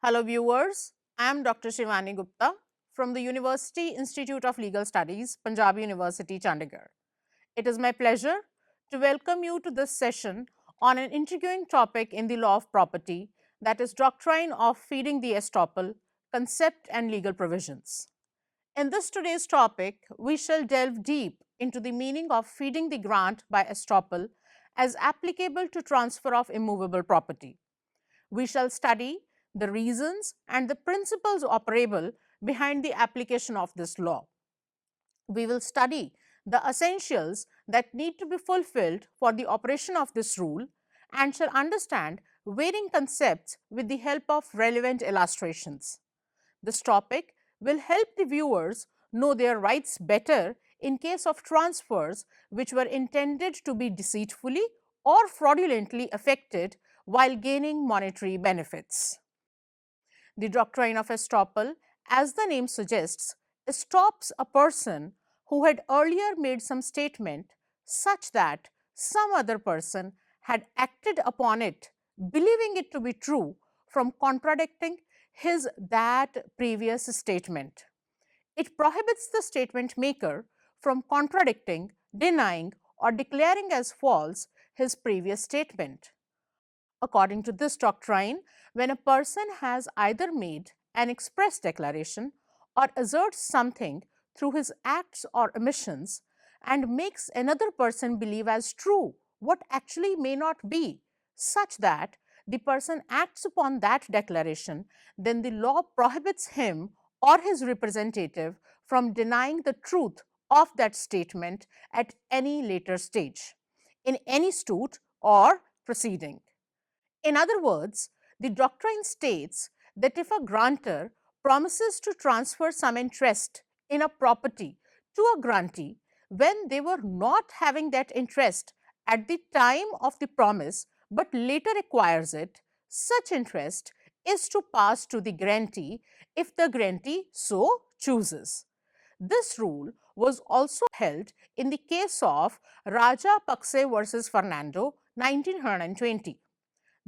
Hello viewers, I am Dr. Shivani Gupta from the University Institute of Legal Studies, Punjab University, Chandigarh. It is my pleasure to welcome you to this session on an intriguing topic in the law of property, that is doctrine of feeding the estoppel, concept and legal provisions. In this today's topic, we shall delve deep into the meaning of feeding the grant by estoppel as applicable to transfer of immovable property. We shall study the reasons and the principles operable behind the application of this law. We will study the essentials that need to be fulfilled for the operation of this rule and shall understand varying concepts with the help of relevant illustrations. This topic will help the viewers know their rights better in case of transfers which were intended to be deceitfully or fraudulently effected while gaining monetary benefits. The doctrine of estoppel, as the name suggests, stops a person who had earlier made some statement such that some other person had acted upon it, believing it to be true, from contradicting his that previous statement. It prohibits the statement maker from contradicting, denying, or declaring as false his previous statement. According to this doctrine, when a person has either made an express declaration or asserts something through his acts or omissions and makes another person believe as true what actually may not be, such that the person acts upon that declaration, then the law prohibits him or his representative from denying the truth of that statement at any later stage, in any suit or proceeding. In other words, the doctrine states that if a grantor promises to transfer some interest in a property to a grantee when they were not having that interest at the time of the promise but later acquires it, such interest is to pass to the grantee if the grantee so chooses. This rule was also held in the case of Raja Pakse versus Fernando, 1920.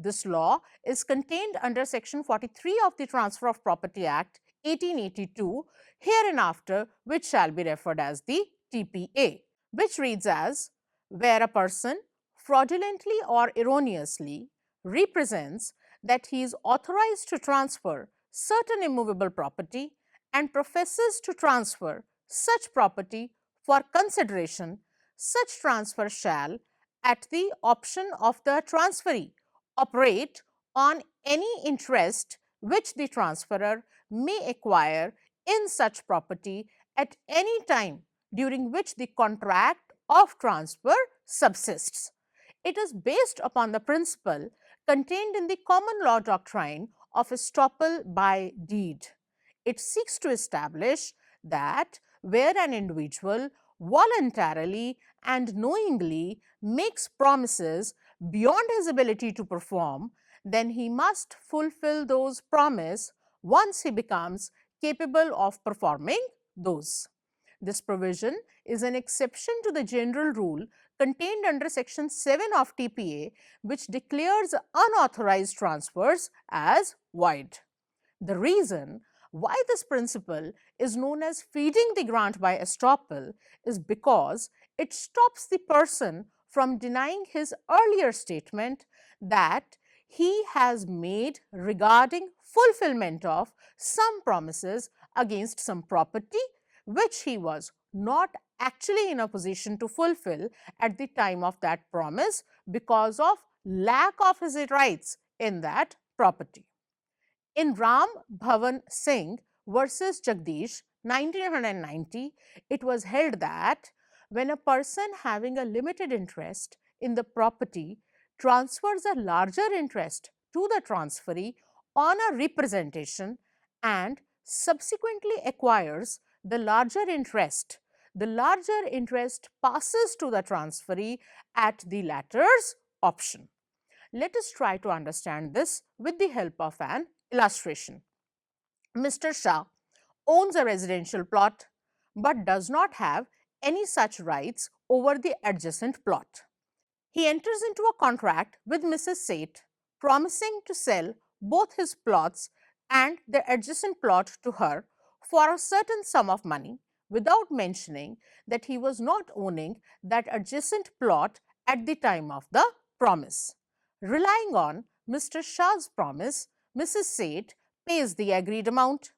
This law is contained under Section 43 of the Transfer of Property Act 1882, hereinafter which shall be referred as the TPA, which reads as, where a person fraudulently or erroneously represents that he is authorized to transfer certain immovable property and professes to transfer such property for consideration, such transfer shall, at the option of the transferee, operate on any interest which the transferor may acquire in such property at any time during which the contract of transfer subsists. It is based upon the principle contained in the common law doctrine of estoppel by deed. It seeks to establish that where an individual voluntarily and knowingly makes promises beyond his ability to perform, then he must fulfill those promises once he becomes capable of performing those. This provision is an exception to the general rule contained under Section 7 of TPA, which declares unauthorized transfers as void. The reason why this principle is known as feeding the grant by estoppel is because it stops the person from denying his earlier statement that he has made regarding fulfillment of some promises against some property which he was not actually in a position to fulfill at the time of that promise because of lack of his rights in that property. In Ram Bhavan Singh versus Jagdish, 1990, it was held that when a person having a limited interest in the property transfers a larger interest to the transferee on a representation and subsequently acquires the larger interest passes to the transferee at the latter's option. Let us try to understand this with the help of an illustration. Mr. Shah owns a residential plot but does not have any such rights over the adjacent plot. He enters into a contract with Mrs. Seth, promising to sell both his plots and the adjacent plot to her for a certain sum of money without mentioning that he was not owning that adjacent plot at the time of the promise. Relying on Mr. Shah's promise, Mrs. Seth pays the agreed amount.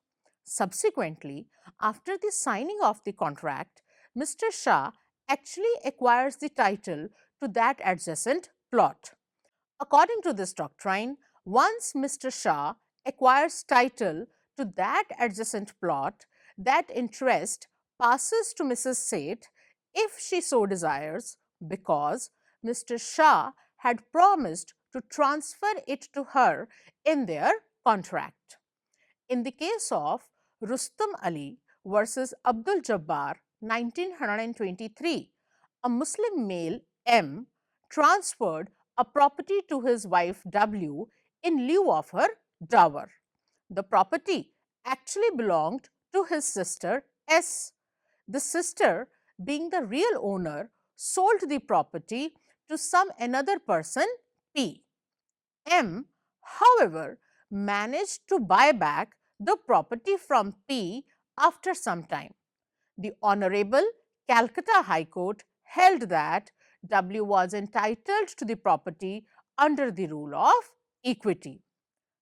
Subsequently, after the signing of the contract, Mr. Shah actually acquires the title to that adjacent plot. According to this doctrine, once Mr. Shah acquires title to that adjacent plot, that interest passes to Mrs. Seth if she so desires, because Mr. Shah had promised to transfer it to her in their contract. In the case of Rustam Ali versus Abdul Jabbar 1923, a Muslim male M transferred a property to his wife W in lieu of her dower. The property actually belonged to his sister S. The sister, being the real owner, sold the property to some another person P. M, however, managed to buy back the property from P after some time. The Honorable Calcutta High Court held that W was entitled to the property under the rule of equity.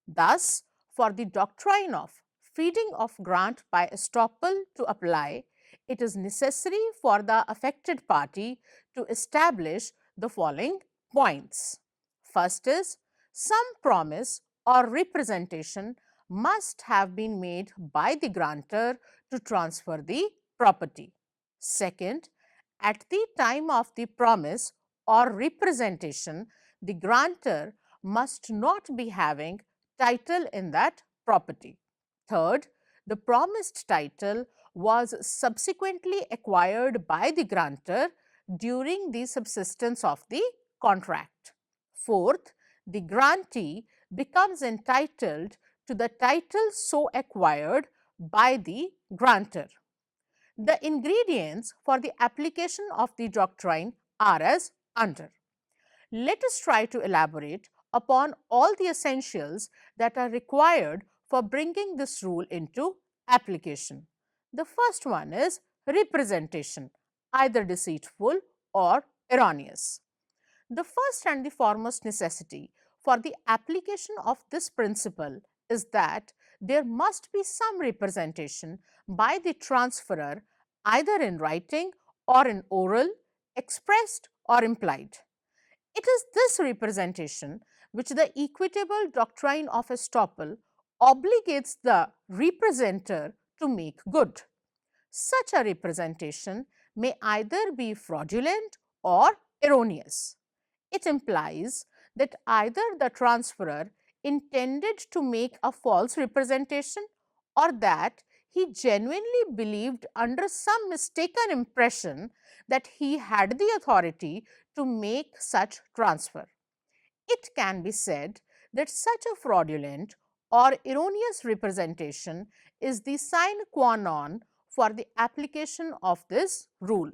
Thus, for the doctrine of feeding of grant by estoppel to apply, it is necessary for the affected party to establish the following points. First is, some promise or representation must have been made by the grantor to transfer the property. Second, at the time of the promise or representation, the grantor must not be having title in that property. Third, the promised title was subsequently acquired by the grantor during the subsistence of the contract. Fourth, the grantee becomes entitled to the title so acquired by the grantor. The ingredients for the application of the doctrine are as under. Let us try to elaborate upon all the essentials that are required for bringing this rule into application. The first one is representation, either deceitful or erroneous. The first and the foremost necessity for the application of this principle is that there must be some representation by the transferor, either in writing or in oral, expressed or implied. It is this representation which the equitable doctrine of estoppel obligates the representer to make good. Such a representation may either be fraudulent or erroneous. It implies that either the transferor intended to make a false representation or that he genuinely believed under some mistaken impression that he had the authority to make such transfer. It can be said that such a fraudulent or erroneous representation is the sine qua non for the application of this rule.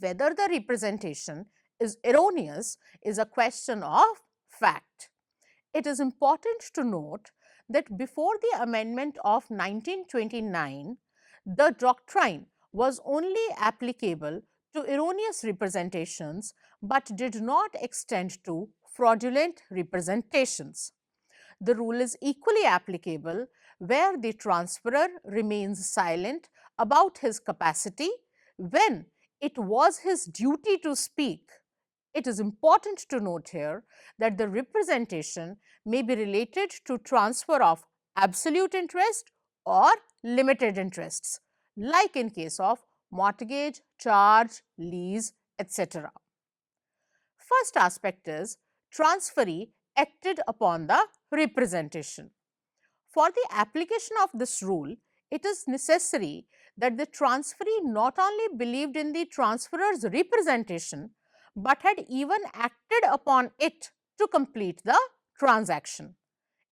Whether the representation is erroneous is a question of fact. It is important to note that before the amendment of 1929, the doctrine was only applicable to erroneous representations but did not extend to fraudulent representations. The rule is equally applicable where the transferor remains silent about his capacity when it was his duty to speak. It is important to note here that the representation may be related to transfer of absolute interest or limited interests, like in case of mortgage, charge, lease, etc. First aspect is transferee acted upon the representation. For the application of this rule, it is necessary that the transferee not only believed in the transferor's representation, but had even acted upon it to complete the transaction.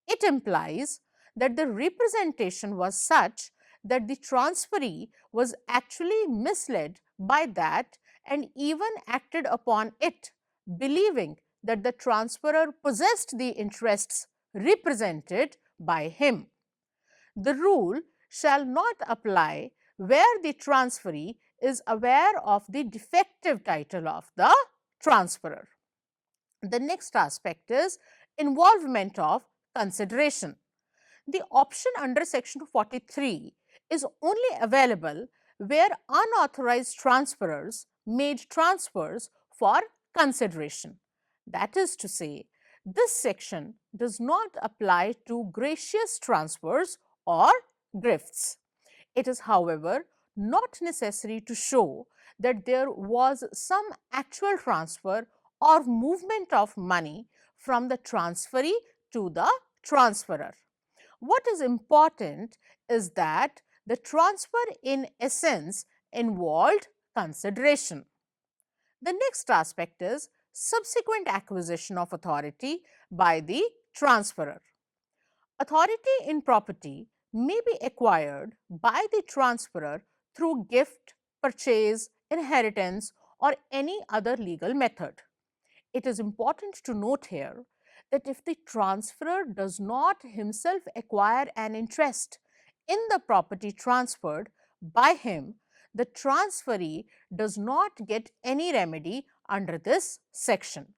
It implies that the representation was such that the transferee was actually misled by that and even acted upon it, believing that the transferor possessed the interests represented by him. The rule shall not apply where the transferee is aware of the defective title of the transferor. The next aspect is involvement of consideration. The option under section 43 is only available where unauthorized transferors made transfers for consideration. That is to say, this section does not apply to gracious transfers or grifts. It is, however, not necessary to show that there was some actual transfer or movement of money from the transferee to the transferor. What is important is that the transfer in essence involved consideration. The next aspect is subsequent acquisition of authority by the transferor. Authority in property may be acquired by the transferor through gift, purchase, inheritance, or any other legal method. It is important to note here that if the transferor does not himself acquire an interest in the property transferred by him, the transferee does not get any remedy under this section.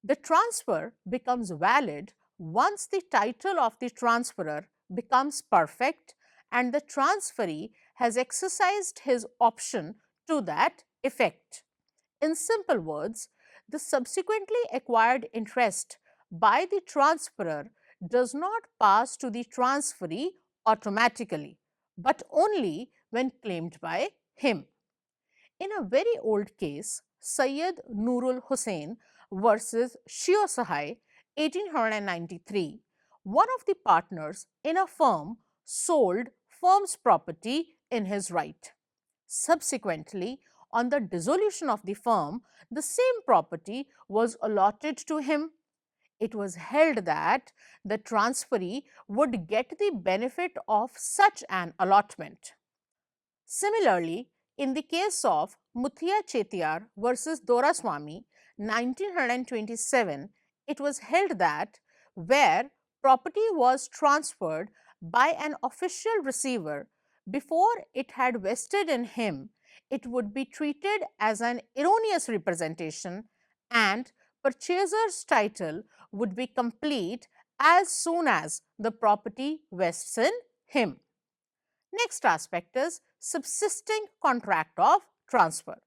The transfer becomes valid once the title of the transferor becomes perfect and the transferee has exercised his option to that effect. In simple words, the subsequently acquired interest by the transferor does not pass to the transferee automatically, but only when claimed by him. In a very old case, Sayyid Nurul Hussain versus Shio Sahai, 1893, one of the partners in a firm sold firm's property in his right. Subsequently, on the dissolution of the firm, the same property was allotted to him. It was held that the transferee would get the benefit of such an allotment. Similarly, in the case of Muthia Chetiyar versus Doraswamy, 1927, it was held that where property was transferred by an official receiver before it had vested in him, it would be treated as an erroneous representation and purchaser's title would be complete as soon as the property vests in him. Next aspect is subsisting contract of transfer.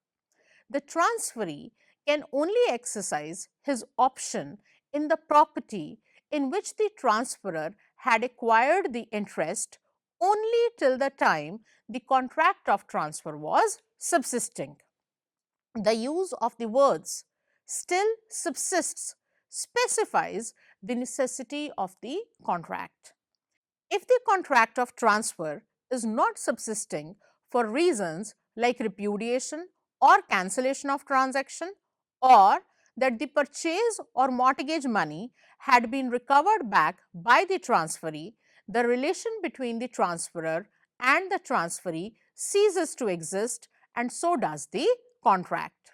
The transferee can only exercise his option in the property in which the transferor had acquired the interest only till the time the contract of transfer was subsisting. The use of the words still subsists specifies the necessity of the contract. If the contract of transfer is not subsisting for reasons like repudiation or cancellation of transaction, or that the purchase or mortgage money had been recovered back by the transferee, the relation between the transferor and the transferee ceases to exist, and so does the contract.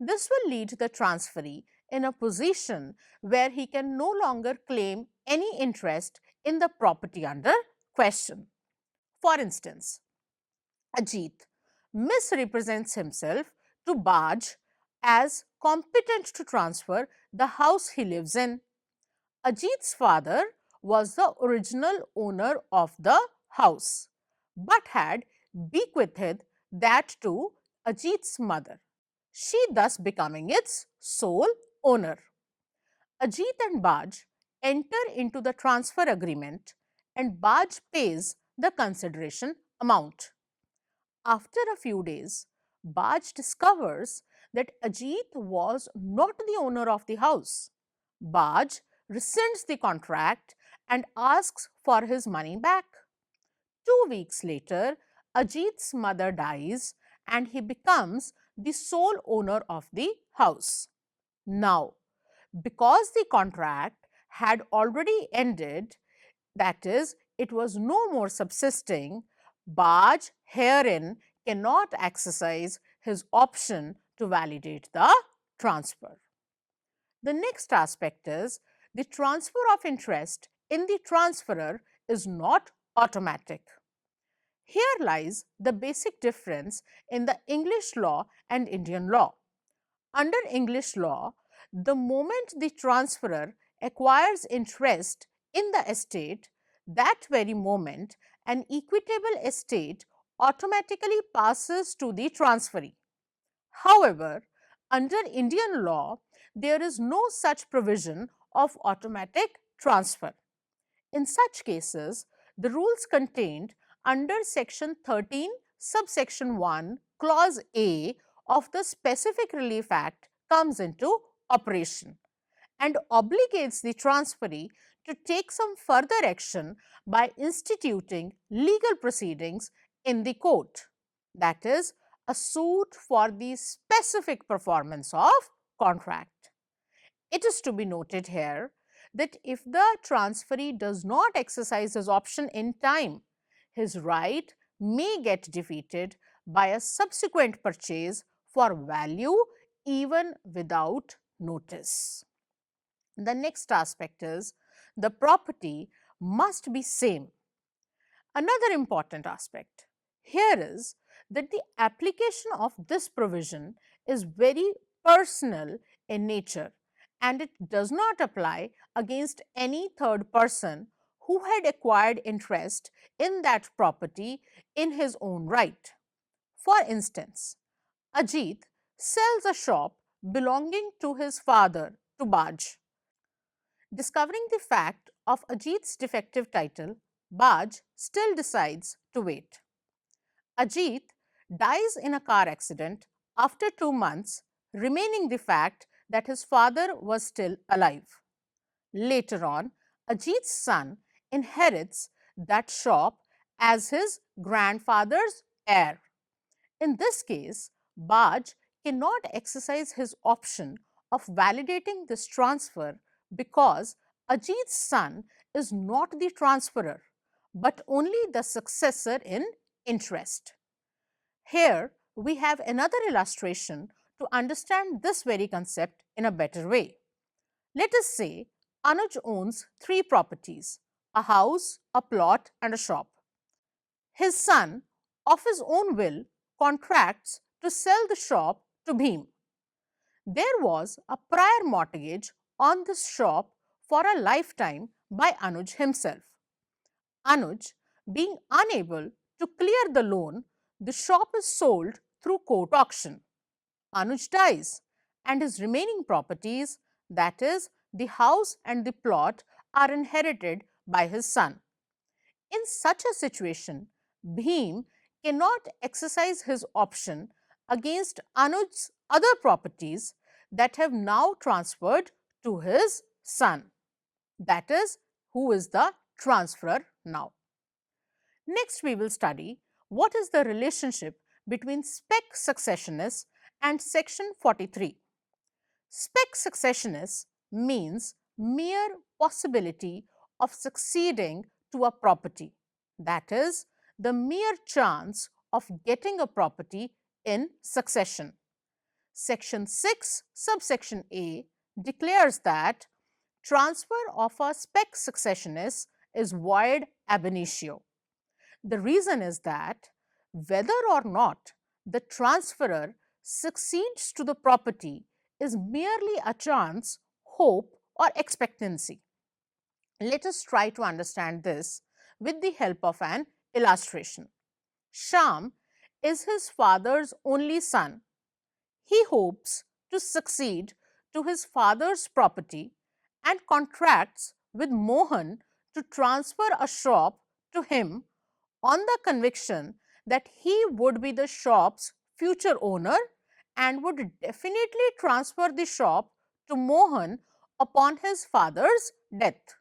This will lead the transferee in a position where he can no longer claim any interest in the property under question. For instance, Ajit misrepresents himself to Baj as competent to transfer the house he lives in. Ajit's father was the original owner of the house, but had bequeathed that to Ajit's mother, she thus becoming its sole owner. Ajit and Baj enter into the transfer agreement and Baj pays the consideration amount. After a few days, Baj discovers that Ajit was not the owner of the house. Baj rescinds the contract and asks for his money back. 2 weeks later, Ajit's mother dies and he becomes the sole owner of the house. Now, because the contract had already ended, that is, it was no more subsisting, Baj herein cannot exercise his option to validate the transfer. The next aspect is the transfer of interest in the transferor is not automatic. Here lies the basic difference in the English law and Indian law. Under English law, the moment the transferor acquires interest in the estate, that very moment an equitable estate automatically passes to the transferee. However, under Indian law, there is no such provision of automatic transfer. In such cases, the rules contained under section 13, subsection 1, clause A of the Specific Relief Act comes into operation and obligates the transferee to take some further action by instituting legal proceedings in the court, that is, a suit for the specific performance of contract. It is to be noted here that if the transferee does not exercise his option in time, his right may get defeated by a subsequent purchase for value even without notice. The next aspect is the property must be same. Another important aspect here is that the application of this provision is very personal in nature and it does not apply against any third person who had acquired interest in that property in his own right. For instance, Ajit sells a shop belonging to his father to Baj. Discovering the fact of Ajit's defective title, Baj still decides to wait. Ajit dies in a car accident after 2 months, remaining the fact that his father was still alive. Later on, Ajit's son inherits that shop as his grandfather's heir. In this case, Baj cannot exercise his option of validating this transfer because Ajit's son is not the transferor but only the successor in interest. Here we have another illustration to understand this very concept in a better way. Let us say Anuj owns 3 properties: a house, a plot, and a shop. His son, of his own will, contracts to sell the shop to Bhim. There was a prior mortgage on this shop for a lifetime by Anuj himself. Anuj, being unable to clear the loan, the shop is sold through court auction. Anuj dies and his remaining properties, that is, the house and the plot, are inherited by his son. In such a situation, Bhim cannot exercise his option against Anuj's other properties that have now transferred to his son. That is, who is the transferor now. Next, we will study what is the relationship between spec successionists and section 43. Spec successionists means mere possibility of succeeding to a property, that is, the mere chance of getting a property in succession. Section 6, subsection A declares that transfer of a spec successionist is void ab initio. The reason is that whether or not the transferor succeeds to the property is merely a chance, hope, or expectancy. Let us try to understand this with the help of an illustration. Shyam is his father's only son. He hopes to succeed to his father's property and contracts with Mohan to transfer a shop to him on the conviction that he would be the shop's future owner and would definitely transfer the shop to Mohan upon his father's death.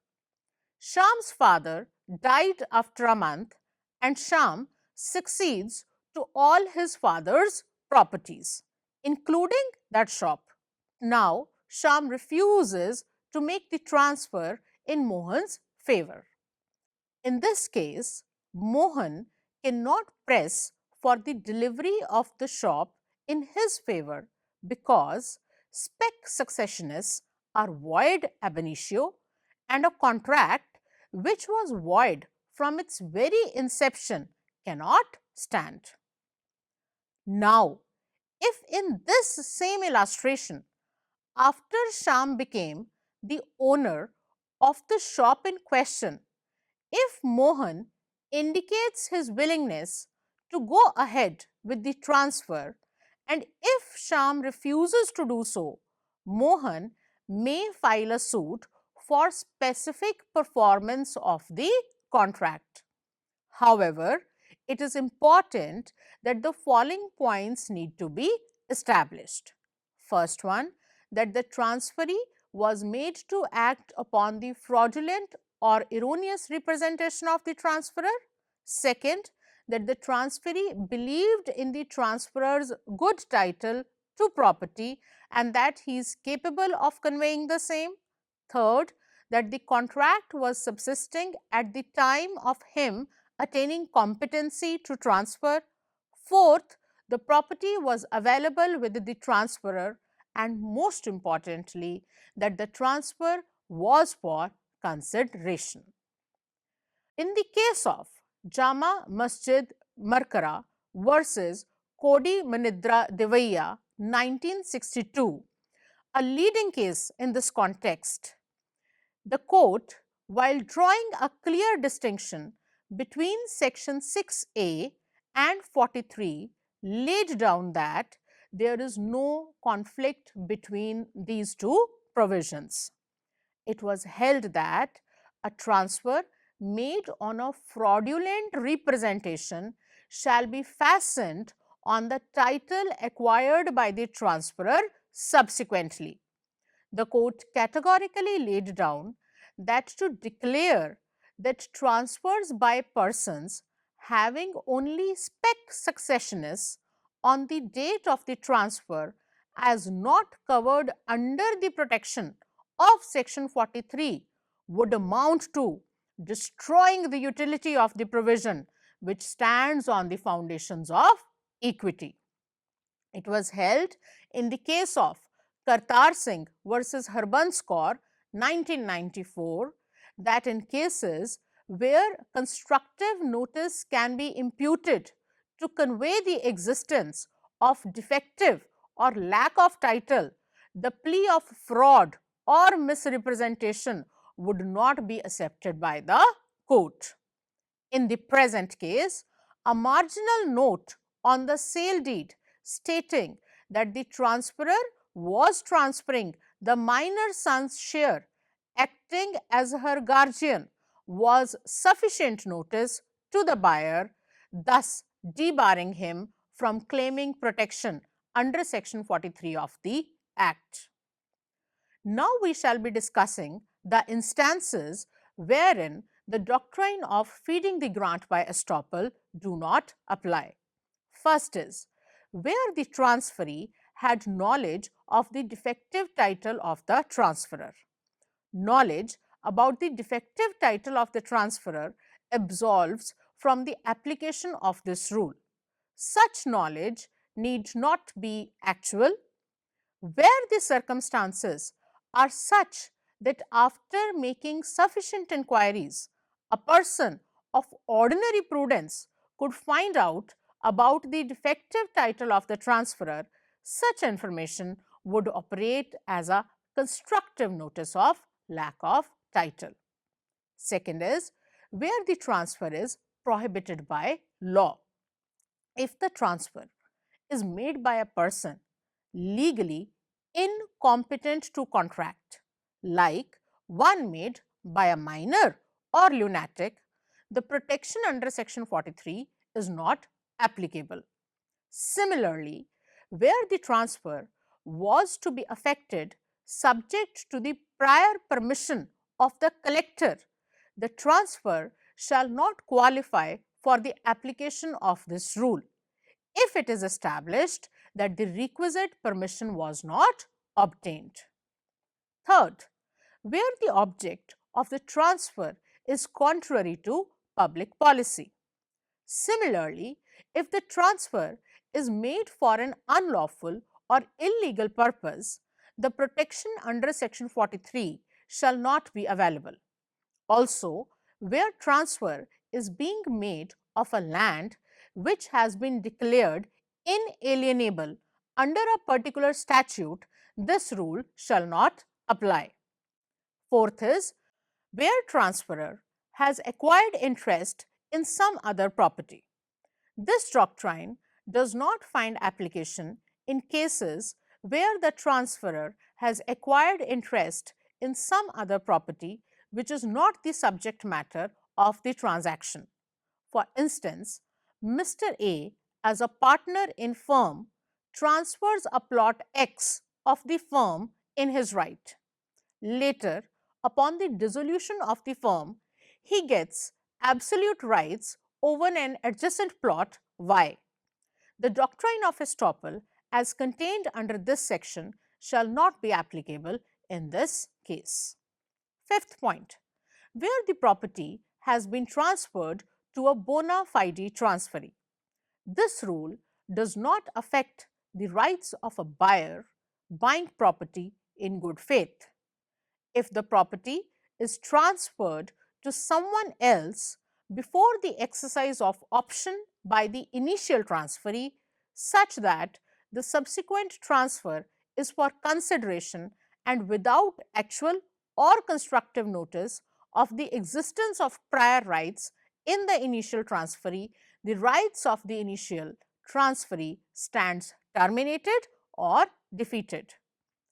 Shyam's father died after a month and Shyam succeeds to all his father's properties, including that shop. Now, Shyam refuses to make the transfer in Mohan's favor. In this case, Mohan cannot press for the delivery of the shop in his favor because spec successionists are void ab initio and a contract which was void from its very inception, cannot stand. Now, if in this same illustration, after Shyam became the owner of the shop in question, if Mohan indicates his willingness to go ahead with the transfer, and if Shyam refuses to do so, Mohan may file a suit for specific performance of the contract. However, it is important that the following points need to be established. First one, that the transferee was made to act upon the fraudulent or erroneous representation of the transferor. Second, that the transferee believed in the transferor's good title to property and that he is capable of conveying the same. Third, that the contract was subsisting at the time of him attaining competency to transfer. Fourth, the property was available with the transferor, and most importantly, that the transfer was for consideration. In the case of Jama Masjid Markara versus Kodi Manidra Devaiya 1962, a leading case in this context, the court, while drawing a clear distinction between section 6A and 43, laid down that there is no conflict between these two provisions. It was held that a transfer made on a fraudulent representation shall be fastened on the title acquired by the transferor subsequently. The court categorically laid down that to declare that transfers by persons having only spec successionists on the date of the transfer as not covered under the protection of section 43 would amount to destroying the utility of the provision which stands on the foundations of equity. It was held in the case of Kartar Singh versus Harbans Kaur 1994 that in cases where constructive notice can be imputed to convey the existence of defective or lack of title, the plea of fraud or misrepresentation would not be accepted by the court. In the present case, a marginal note on the sale deed stating that the transferor was transferring the minor son's share acting as her guardian was sufficient notice to the buyer, thus debarring him from claiming protection under section 43 of the Act. Now we shall be discussing the instances wherein the doctrine of feeding the grant by estoppel do not apply. First is where the transferee had knowledge of the defective title of the transferor. Knowledge about the defective title of the transferor absolves from the application of this rule. Such knowledge need not be actual. Where the circumstances are such that after making sufficient inquiries, a person of ordinary prudence could find out about the defective title of the transferor, such information would operate as a constructive notice of lack of title. Second is where the transfer is prohibited by law. If the transfer is made by a person legally incompetent to contract, like one made by a minor or lunatic, the protection under section 43 is not applicable. Similarly, where the transfer was to be effected subject to the prior permission of the collector, the transfer shall not qualify for the application of this rule if it is established that the requisite permission was not obtained. Third, where the object of the transfer is contrary to public policy. Similarly, if the transfer is made for an unlawful or illegal purpose, the protection under section 43 shall not be available. Also, where transfer is being made of a land which has been declared inalienable under a particular statute, this rule shall not apply. Fourth is where transferor has acquired interest in some other property. This doctrine does not find application in cases where the transferor has acquired interest in some other property which is not the subject matter of the transaction. For instance, Mr. A, as a partner in firm, transfers a plot X of the firm in his right. Later, upon the dissolution of the firm, he gets absolute rights over an adjacent plot Y. The doctrine of Estoppel, as contained under this section, shall not be applicable in this case. Fifth point, where the property has been transferred to a bona fide transferee. This rule does not affect the rights of a buyer buying property in good faith. If the property is transferred to someone else before the exercise of option by the initial transferee, such that the subsequent transfer is for consideration and without actual or constructive notice of the existence of prior rights in the initial transferee, the rights of the initial transferee stands terminated or defeated.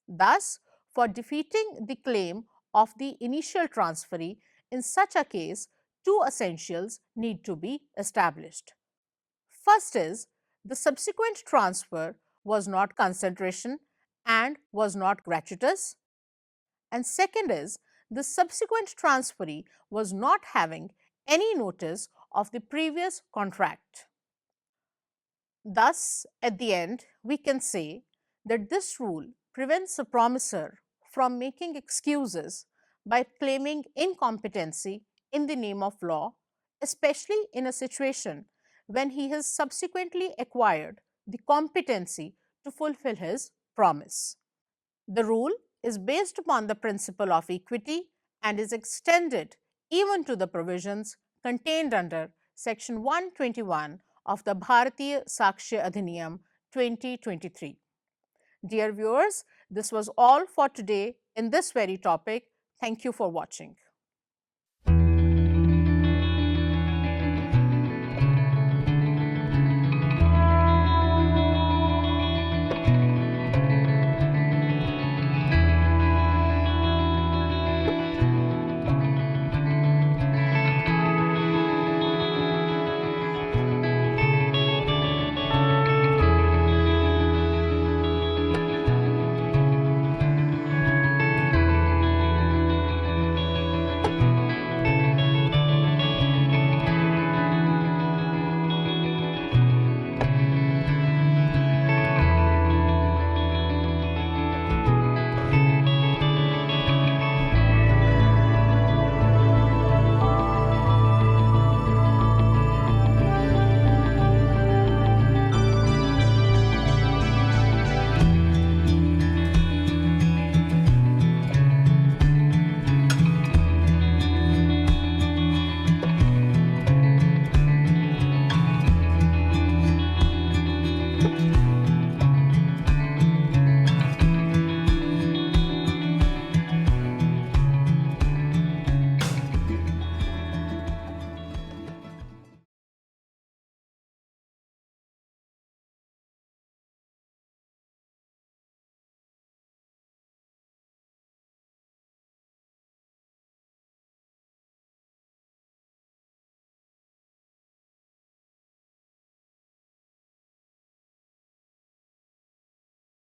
Thus, for defeating the claim of the initial transferee, in such a case, two essentials need to be established. First is the subsequent transfer was not consideration and was not gratuitous. And second is the subsequent transferee was not having any notice of the previous contract. Thus, at the end, we can say that this rule prevents a promisor from making excuses by claiming incompetency in the name of law, especially in a situation when he has subsequently acquired the competency to fulfill his promise. The rule is based upon the principle of equity and is extended even to the provisions contained under Section 121 of the Bharatiya Sakshya Adhiniyam 2023. Dear viewers, this was all for today in this very topic. Thank you for watching.